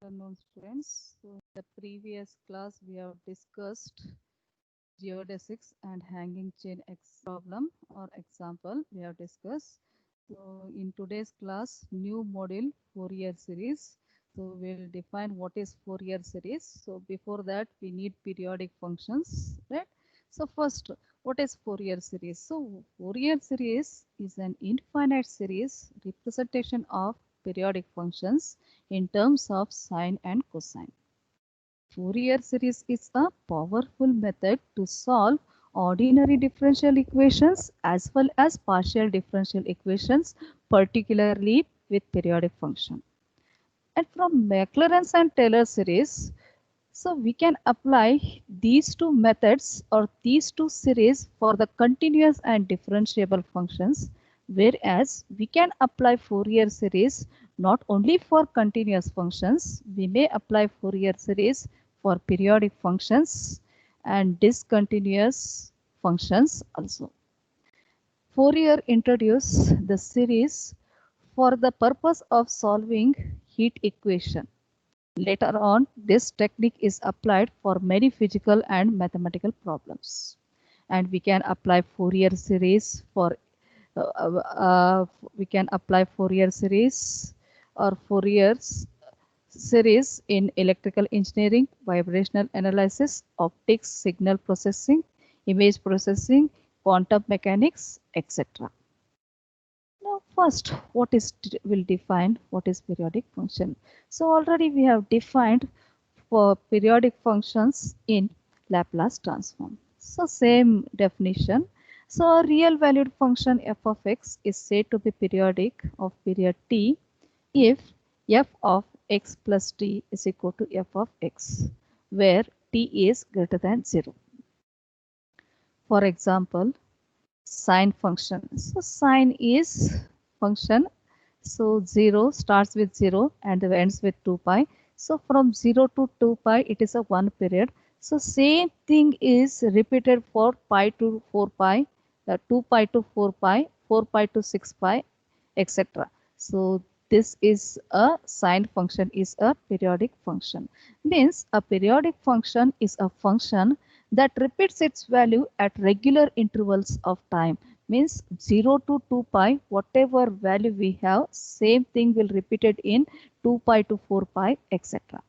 Afternoon, students. So, in the previous class, we have discussed geodesics and hanging chain X problem or example we have discussed. So, in today's class, new module Fourier series. So, we'll define what is Fourier series. So, before that, we need periodic functions, right? So, first, what is Fourier series? So, Fourier series is an infinite series representation of periodic functions in terms of sine and cosine. Fourier series is a powerful method to solve ordinary differential equations as well as partial differential equations, particularly with periodic function. And from Maclaurin's and Taylor series, so we can apply these two methods or these two series for the continuous and differentiable functions, whereas we can apply Fourier series not only for continuous functions, we may apply Fourier series for periodic functions and discontinuous functions also. Fourier introduced the series for the purpose of solving heat equation. Later on, this technique is applied for many physical and mathematical problems. And we can apply Fourier series for uh, we can apply Fourier series or Fourier series in electrical engineering, vibrational analysis, optics, signal processing, image processing, quantum mechanics, etc. Now, first, will define what is periodic function. So already we have defined for periodic functions in Laplace transform. So same definition. So a real valued function f of x is said to be periodic of period t if f of x plus t is equal to f of x, where t is greater than 0. For example, sine function. So sine is function. So 0 starts with 0 and ends with 2 pi. So from 0 to 2 pi, it is a one period. So same thing is repeated for pi to 4 pi, 2 pi to 4 pi, 4 pi to 6 pi, etc. So this is a sine function is a periodic function. Means a periodic function is a function that repeats its value at regular intervals of time. Means 0 to 2 pi, whatever value we have, same thing will repeated in 2 pi to 4 pi, etc.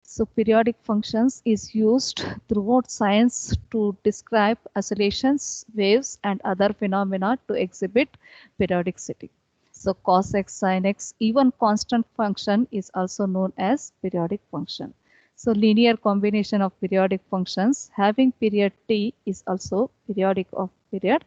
So periodic functions is used throughout science to describe oscillations, waves and other phenomena to exhibit periodicity. So cos x, sin x, even constant function is also known as periodic function. So linear combination of periodic functions having period t is also periodic of period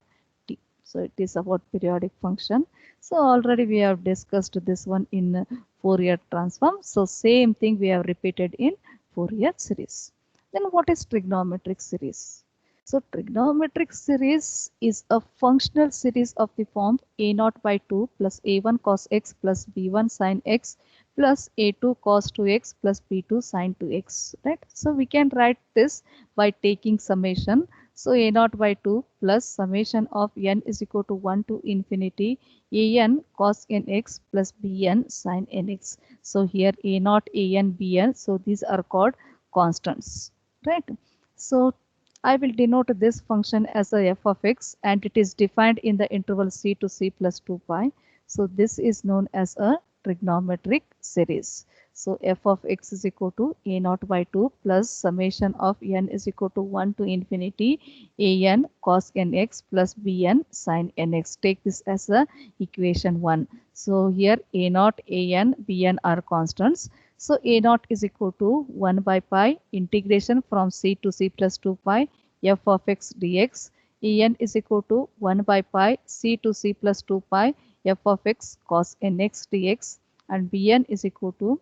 t. So it is about periodic function. So already we have discussed this one in Fourier transform. So same thing we have repeated in Fourier series. Then what is trigonometric series? So trigonometric series is a functional series of the form a naught by 2 plus a1 cos x plus b1 sin x plus a2 cos 2x plus b2 sin 2x, right? So we can write this by taking summation. So a naught by 2 plus summation of n is equal to 1 to infinity an cos nx plus bn sin nx. So here a naught, an, bn, so these are called constants, right? So I will denote this function as a f of x and it is defined in the interval c to c plus 2 pi. So this is known as a trigonometric series. So f of x is equal to a naught by 2 plus summation of n is equal to 1 to infinity an cos nx plus bn sin nx. Take this as a equation 1. So here a naught, an, bn are constants. So a naught is equal to 1 by pi integration from c to c plus 2 pi f of x dx. En is equal to 1 by pi c to c plus 2 pi f of x cos nx dx, and bn is equal to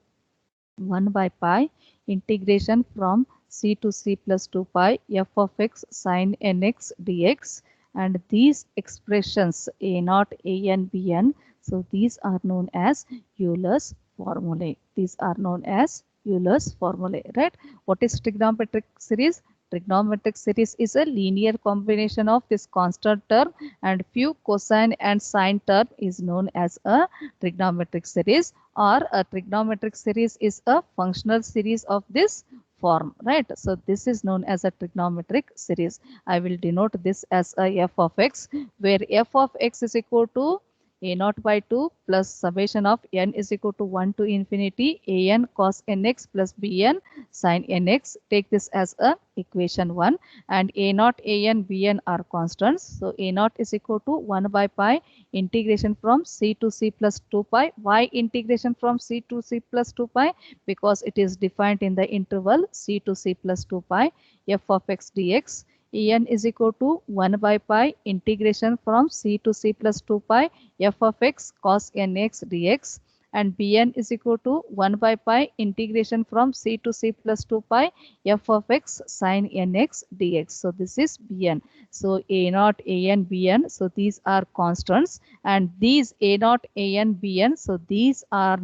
1 by pi integration from c to c plus 2 pi f of x sin nx dx, and these expressions a naught, an, bn, so these are known as Euler's formulae. These are known as Euler's formulae, right? What is trigonometric series? Trigonometric series is a linear combination of this constant term and few cosine and sine term is known as a trigonometric series, or a trigonometric series is a functional series of this form, right? So this is known as a trigonometric series. I will denote this as a f of x, where f of x is equal to a naught by 2 plus summation of n is equal to 1 to infinity a n cos nx plus b n sin nx. Take this as a equation 1, and a naught, a n, b n are constants. So a naught is equal to 1 by pi integration from c to c plus 2 pi. Why integration from c to c plus 2 pi? Because it is defined in the interval c to c plus 2 pi f of x dx. En is equal to 1 by pi integration from c to c plus 2 pi f of x cos nx dx, and Bn is equal to 1 by pi integration from c to c plus 2 pi f of x sin nx dx. So this is Bn. So a naught, an, bn, so these are constants, and these a naught, an, bn, so these are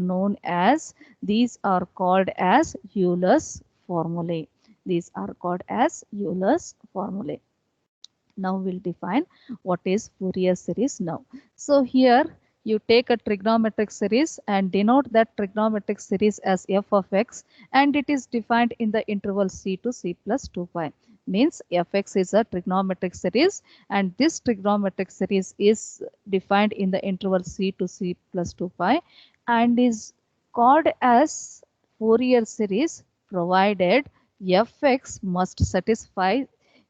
called as Euler's formulae. These are called as Euler's formulae. Now we'll define what is Fourier series now. So here you take a trigonometric series and denote that trigonometric series as f of x, and it is defined in the interval c to c plus 2 pi. Means fx is a trigonometric series, and this trigonometric series is defined in the interval c to c plus 2 pi and is called as Fourier series provided fx must satisfy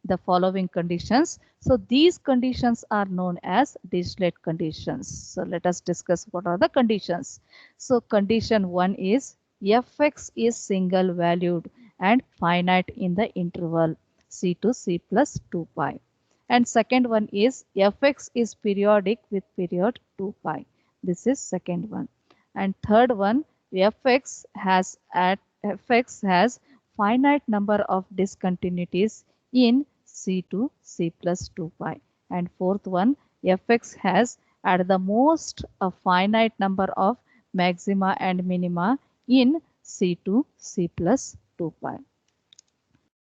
the following conditions. So these conditions are known as Dirichlet conditions. So let us discuss what are the conditions. So condition 1 is fx is single valued and finite in the interval c to c plus 2 pi. And second one is fx is periodic with period 2 pi. This is second one. And third one, fx has finite number of discontinuities in c to c plus 2 pi. And fourth one, fx has at the most a finite number of maxima and minima in c to c plus 2 pi.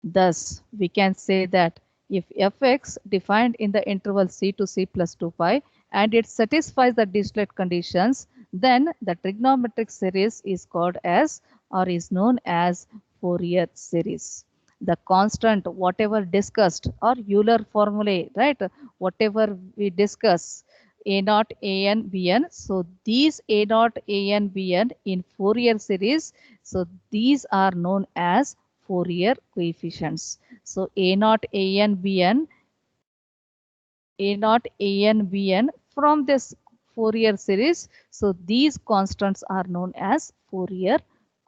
Thus, we can say that if fx defined in the interval c to c plus 2 pi and it satisfies the Dirichlet conditions, then the trigonometric series is called as or is known as Fourier series. The constant, whatever discussed, or Euler formulae, right? Whatever we discuss, a naught, an, bn. So these a naught, an, bn in Fourier series, so these are known as Fourier coefficients. So a naught, an, bn, from this Fourier series. So these constants are known as Fourier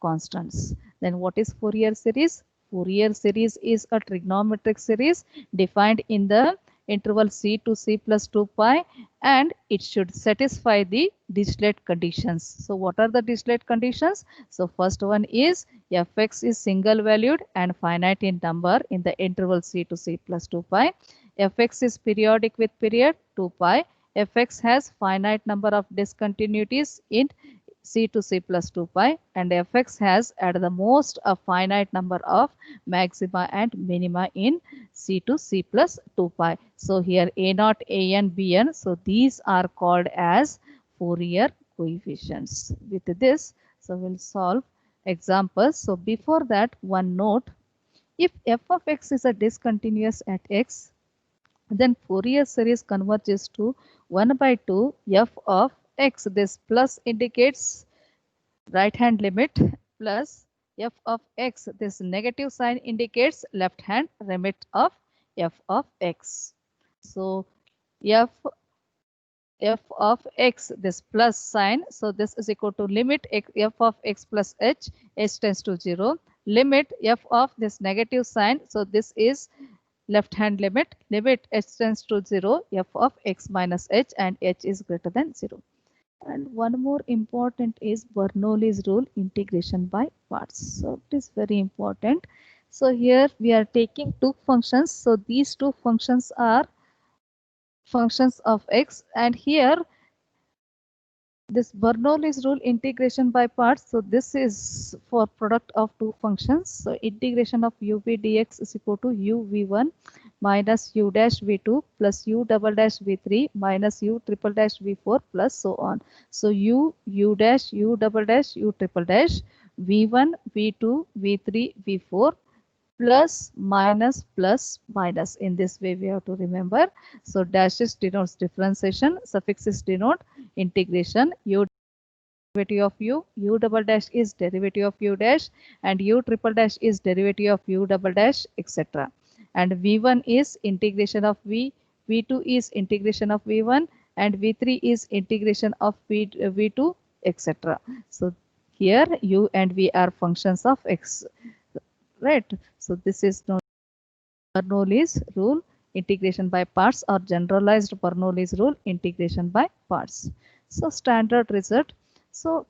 constants. Then what is Fourier series? Fourier series is a trigonometric series defined in the interval c to c plus 2 pi, and it should satisfy the Dirichlet conditions. So what are the Dirichlet conditions? So first one is fx is single valued and finite in number in the interval c to c plus 2 pi. Fx is periodic with period 2 pi. Fx has finite number of discontinuities in c to c plus 2 pi, and fx has at the most a finite number of maxima and minima in c to c plus 2 pi. So here a naught, an, bn, so these are called as Fourier coefficients. With this, so we'll solve examples. So before that, one note: if f of x is a discontinuous at x, then Fourier series converges to 1 by 2 f of x. This plus indicates right hand limit, plus f of x. This negative sign indicates left hand limit of f of x. So f of x, this plus sign, so this is equal to limit f of x plus h tends to 0, limit f of this negative sign, so this is left hand limit h tends to 0, f of x minus h, and h is greater than 0. And one more important is Bernoulli's rule, integration by parts. So it is very important. So here we are taking two functions. So these two functions are functions of x, and here This Bernoulli's rule integration by parts. So this is for product of two functions. So integration of u v dx is equal to u v1 minus u dash v2 plus u double dash v3 minus u triple dash v4 plus so on. So u dash, u double dash, u triple dash, v1, v2, v3, v4 plus minus plus minus. In this way we have to remember. So dashes denotes differentiation, suffixes denote integration. U derivative of u double dash is derivative of u dash, and u triple dash is derivative of u double dash, etc. And v1 is integration of v2 is integration of v1, and v3 is integration of v2, etc. So here u and v are functions of x, right? So this is known as Bernoulli's rule integration by parts, or generalized Bernoulli's rule integration by parts. So standard result. So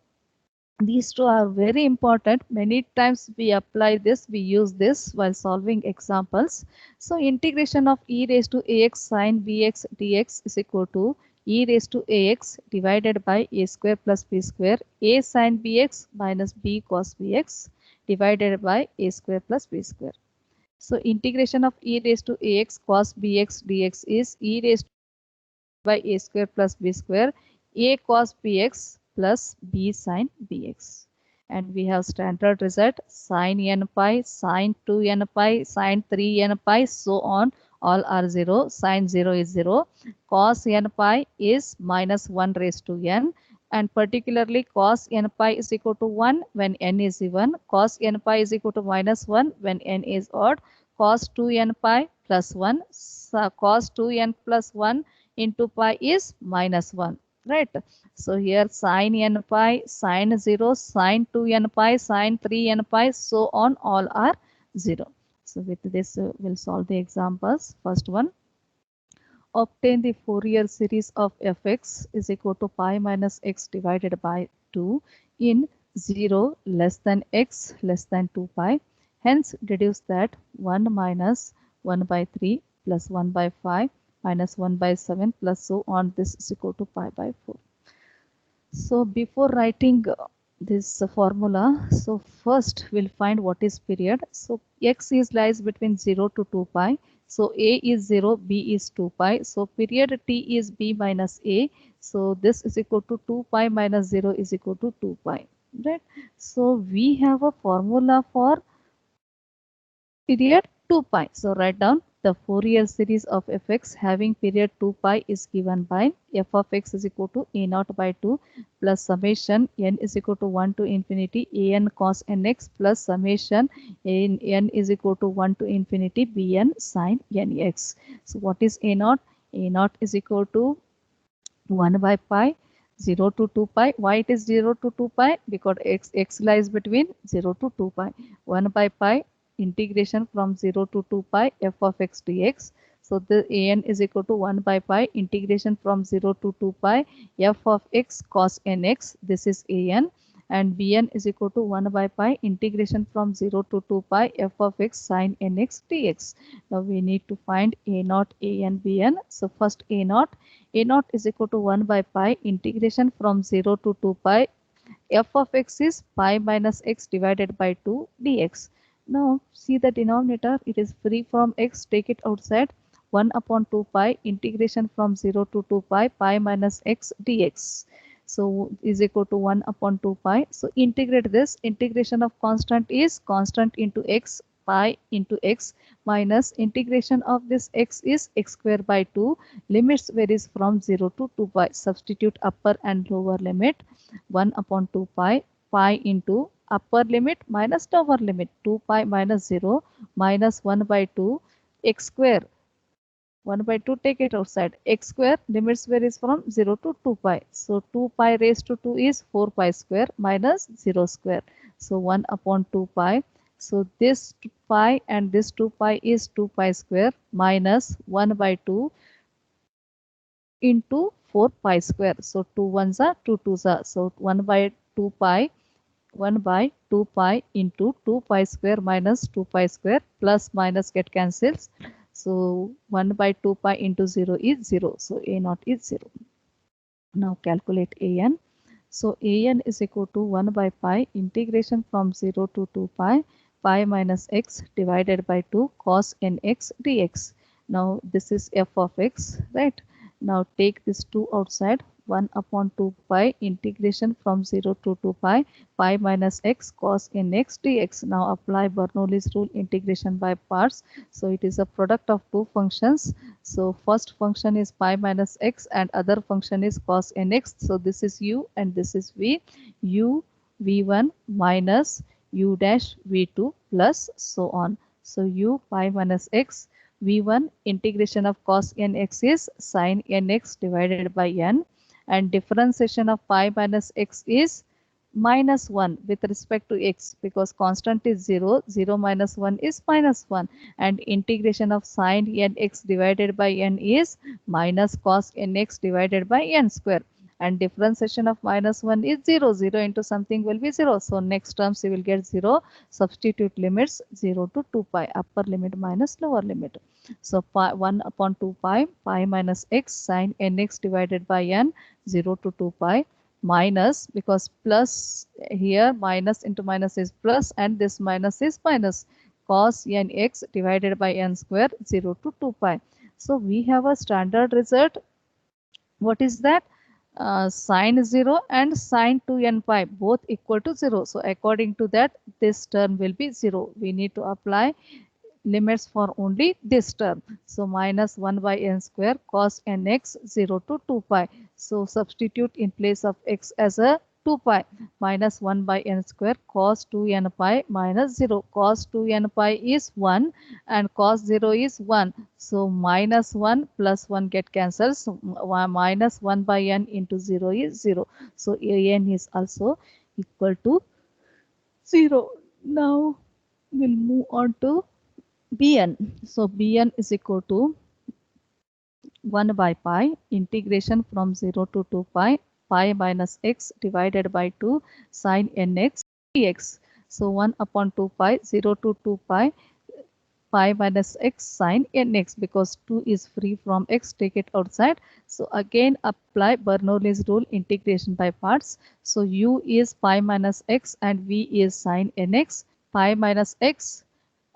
these two are very important. Many times we apply this, we use this while solving examples. So integration of e raised to ax sine bx dx is equal to e raised to ax divided by a square plus b square, a sine bx minus b cos bx divided by a square plus b square. So integration of e raised to ax cos bx dx is e raised by a square plus b square, a cos bx plus b sin bx. And we have standard result sin n pi, sin 2n pi, sin 3n pi, so on. All are 0. Sin 0 is 0. Cos n pi is minus 1 raised to n. And particularly cos n pi is equal to 1 when n is even. Cos n pi is equal to minus 1 when n is odd. Cos 2n pi plus 1. So cos 2n plus 1 into pi is minus 1, right? So here sin n pi, sin 0, sin 2n pi, sin 3n pi, so on, all are 0. So with this we'll solve the examples. First one, obtain the Fourier series of fx is equal to pi minus x divided by 2 in 0 less than x less than 2 pi. Hence deduce that 1 minus 1 by 3 plus 1 by 5 minus 1 by 7 plus so on, this is equal to pi by 4. So before writing this formula, so first we'll find what is period. So x is lies between 0 to 2 pi. So a is 0, b is 2 pi. So period t is b minus a. So this is equal to 2 pi minus 0 is equal to 2 pi, right? So we have a formula for period 2 pi. So write down the Fourier series of fx having period 2 pi is given by f of x is equal to a naught by 2 plus summation n is equal to 1 to infinity an cos nx plus summation n is equal to 1 to infinity bn sin nx. So what is a naught? A naught is equal to 1 by pi 0 to 2 pi. Why it is 0 to 2 pi? Because x lies between 0 to 2 pi. 1 by pi integration from 0 to 2 pi f of x dx. So the an is equal to 1 by pi integration from 0 to 2 pi f of x cos nx. This is an. And bn is equal to 1 by pi integration from 0 to 2 pi f of x sin nx dx. Now we need to find a naught, a and bn. So first a naught is equal to 1 by pi integration from 0 to 2 pi f of x is pi minus x divided by 2 dx. Now see the denominator, it is free from x, take it outside. 1 upon 2 pi integration from 0 to 2 pi pi minus x dx. So is equal to 1 upon 2 pi. So integrate this. Integration of constant is constant into x, pi into x minus integration of this x is x square by 2. Limits varies from 0 to 2 pi. Substitute upper and lower limit. 1 upon 2 pi, pi into upper limit minus lower limit 2 pi minus 0 minus 1 by 2 x square. 1 by 2 take it outside. X square limits varies from 0 to 2 pi. So 2 pi raised to 2 is 4 pi square minus 0 square. So 1 upon 2 pi. So this pi and this 2 pi is 2 pi square minus 1 by 2 into 4 pi square. So 2 ones are 2 twos are. So 1 by 2 pi 1 by 2 pi into 2 pi square minus 2 pi square plus minus get cancels. So 1 by 2 pi into 0 is 0. So a naught is 0. Now calculate an. So an is equal to 1 by pi integration from 0 to 2 pi pi minus x divided by 2 cos nx dx. Now this is f of x, right? Now take this 2 outside, 1 upon 2 pi integration from 0 to 2 pi pi minus x cos nx dx. Now apply Bernoulli's rule, integration by parts. So it is a product of two functions. So first function is pi minus x and other function is cos nx. So this is u and this is v. U v1 minus u dash v2 plus so on. So u pi minus x v1 integration of cos nx is sin nx divided by n, and differentiation of pi minus x is minus 1 with respect to x, because constant is 0, 0 minus 1 is minus 1, and integration of sin nx divided by n is minus cos nx divided by n square, and differentiation of minus 1 is 0, 0 into something will be 0. So next terms you will get 0. Substitute limits 0 to 2 pi, upper limit minus lower limit. So pi 1 upon 2 pi pi minus x sin nx divided by n, 0 to 2 pi, minus, because plus here minus into minus is plus and this minus is minus, cos nx divided by n square, 0 to 2 pi. So we have a standard result. What is that? Sine 0 and sine 2n pi both equal to 0. So according to that, this term will be 0. We need to apply limits for only this term. So minus 1 by n square cos nx, 0 to 2 pi. So substitute in place of x as a 2 pi, minus 1 by n square cos 2n pi minus 0. Cos 2n pi is 1 and cos 0 is 1. So minus 1 plus 1 get cancelled. So minus 1 by n into 0 is 0. So an is also equal to 0. Now we'll move on to Bn. So Bn is equal to 1 by pi integration from 0 to 2 pi pi minus x divided by 2 sin nx dx. So 1 upon 2 pi 0 to 2 pi pi minus x sin nx, because 2 is free from x, take it outside. So again apply Bernoulli's rule, integration by parts. So u is pi minus x and v is sin nx. Pi minus x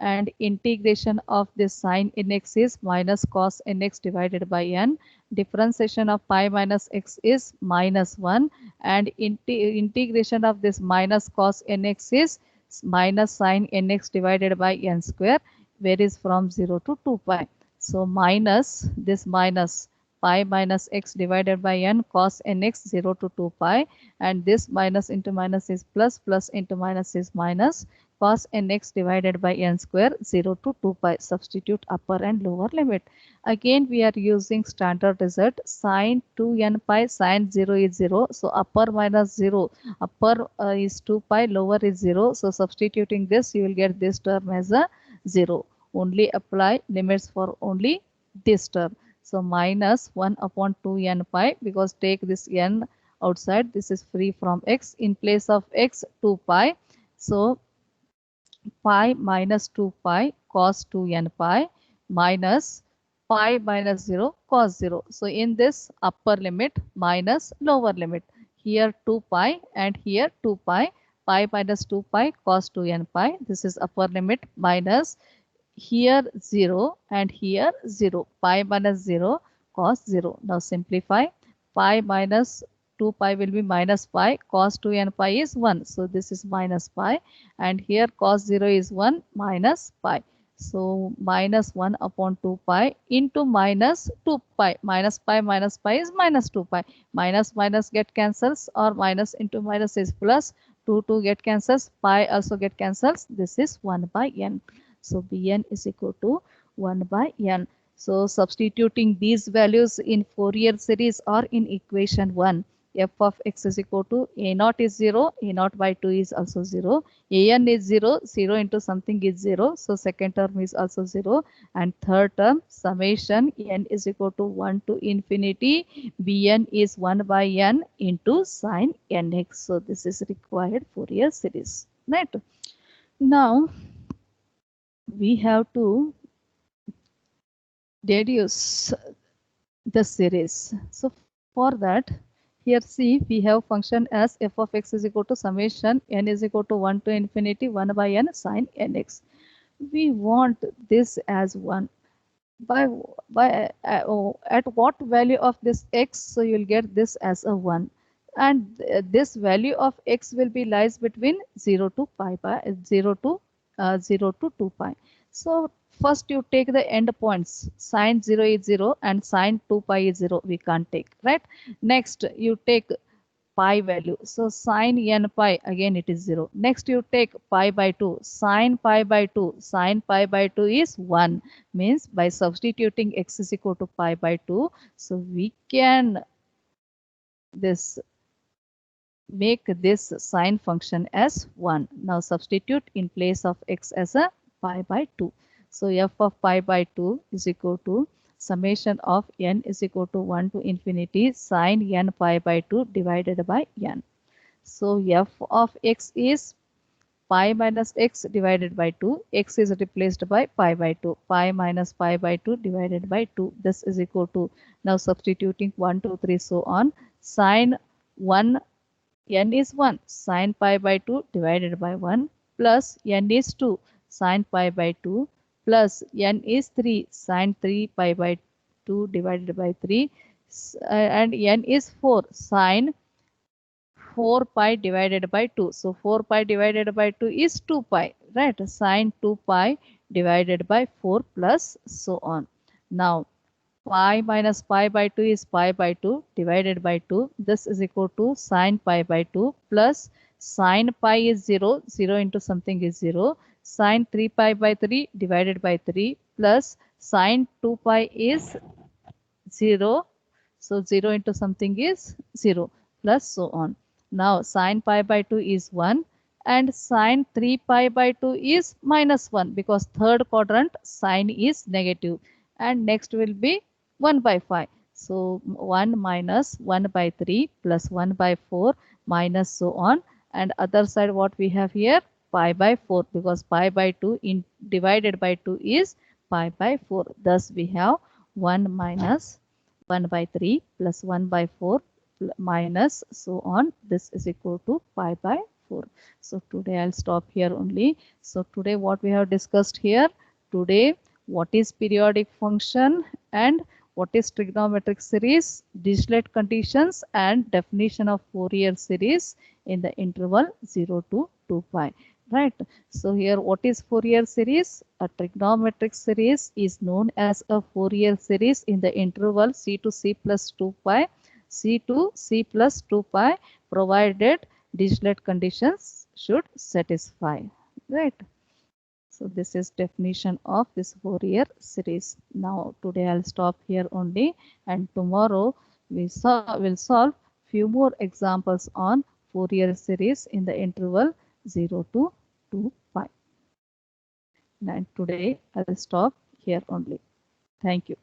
and integration of this sin nx is minus cos nx divided by n. Differentiation of pi minus x is minus 1, and integration of this minus cos nx is minus sin nx divided by n square, varies from 0 to 2 pi. So minus this minus pi minus x divided by n cos nx, 0 to 2 pi, and this minus into minus is plus, plus into minus is minus, cos nx divided by n square, 0 to 2 pi. Substitute upper and lower limit. Again we are using standard result, sin 2n pi sin 0 is 0. So upper minus 0, upper is 2 pi, lower is 0. So substituting this, you will get this term as a 0. Only apply limits for only this term. So minus 1 upon 2n pi, because take this n outside, this is free from x. In place of x, 2 pi. So pi minus 2 pi cos 2n pi minus pi minus 0 cos 0. So in this, upper limit minus lower limit. Here 2 pi and here 2 pi. Pi minus 2 pi cos 2n pi. This is upper limit, minus here 0 and here 0. Pi minus 0 cos 0. Now simplify. Pi minus 2 pi will be minus pi, cos 2n pi is 1. So this is minus pi, and here cos 0 is 1 minus pi. So minus 1 upon 2 pi into minus 2 pi. Minus pi is minus 2 pi. Minus minus get cancels, or minus into minus is plus. 2 get cancels. Pi also get cancels. This is 1 by n. So Bn is equal to 1 by n. So substituting these values in Fourier series or in equation 1, f of x is equal to a naught is 0, a naught by 2 is also 0, an is 0, 0 into something is 0, so second term is also 0, and third term summation n is equal to 1 to infinity, bn is 1 by n into sin nx. So this is required Fourier series, right? Now we have to deduce the series. So for that, Here see, we have function as f of x is equal to summation n is equal to 1 to infinity 1 by n sine nx. We want this as 1. At what value of this x, so you'll get this as a 1, and this value of x will be lies between 0 to pi by 0 to 2 pi. So first you take the end points, sine 0 is 0 and sine 2 pi is 0, we can't take, right? Next you take pi value. So sine n pi, again it is 0. Next you take pi by 2. Sine pi by 2. Sine pi by 2 is 1. Means by substituting x is equal to pi by 2. So we can this make this sine function as 1. Now substitute in place of x as a pi by 2. So f of pi by 2 is equal to summation of n is equal to 1 to infinity sine n pi by 2 divided by n. So f of x is pi minus x divided by 2. X is replaced by pi by 2. Pi minus pi by 2 divided by 2. This is equal to, now substituting 1, 2, 3, so on. Sine 1, n is 1. Sine pi by 2 divided by 1 plus n is 2. Sine pi by 2 plus n is 3. Sine 3 pi by 2 divided by 3. And n is 4. Sine 4 pi divided by 2. So 4 pi divided by 2 is 2 pi, right? Sine 2 pi divided by 4 plus so on. Now pi minus pi by 2 is pi by 2 divided by 2. This is equal to sine pi by 2 plus sine pi is 0. 0 into something is 0. Sine 3 pi by 3 divided by 3 plus sine 2 pi is 0. So 0 into something is 0 plus so on. Now sine pi by 2 is 1 and sine 3 pi by 2 is minus 1 because third quadrant sine is negative, and next will be 1 by 5. So 1 minus 1 by 3 plus 1 by 4 minus so on, and other side what we have here, pi by 4, because pi by 2 in divided by 2 is pi by 4. Thus we have 1 minus 1 by 3 plus 1 by 4 minus so on. This is equal to pi by 4. So today I'll stop here only. So today what we have discussed here, today what is periodic function and what is trigonometric series, Dirichlet conditions, and definition of Fourier series in the interval 0 to 2 pi. Right. So here what is Fourier series? A trigonometric series is known as a Fourier series in the interval c to c plus 2 pi, c to c plus 2 pi, provided Dirichlet conditions should satisfy. Right. So this is definition of this Fourier series. Now today I'll stop here only, and tomorrow we will solve few more examples on Fourier series in the interval 0 to 2 pi. And today I'll stop here only. Thank you.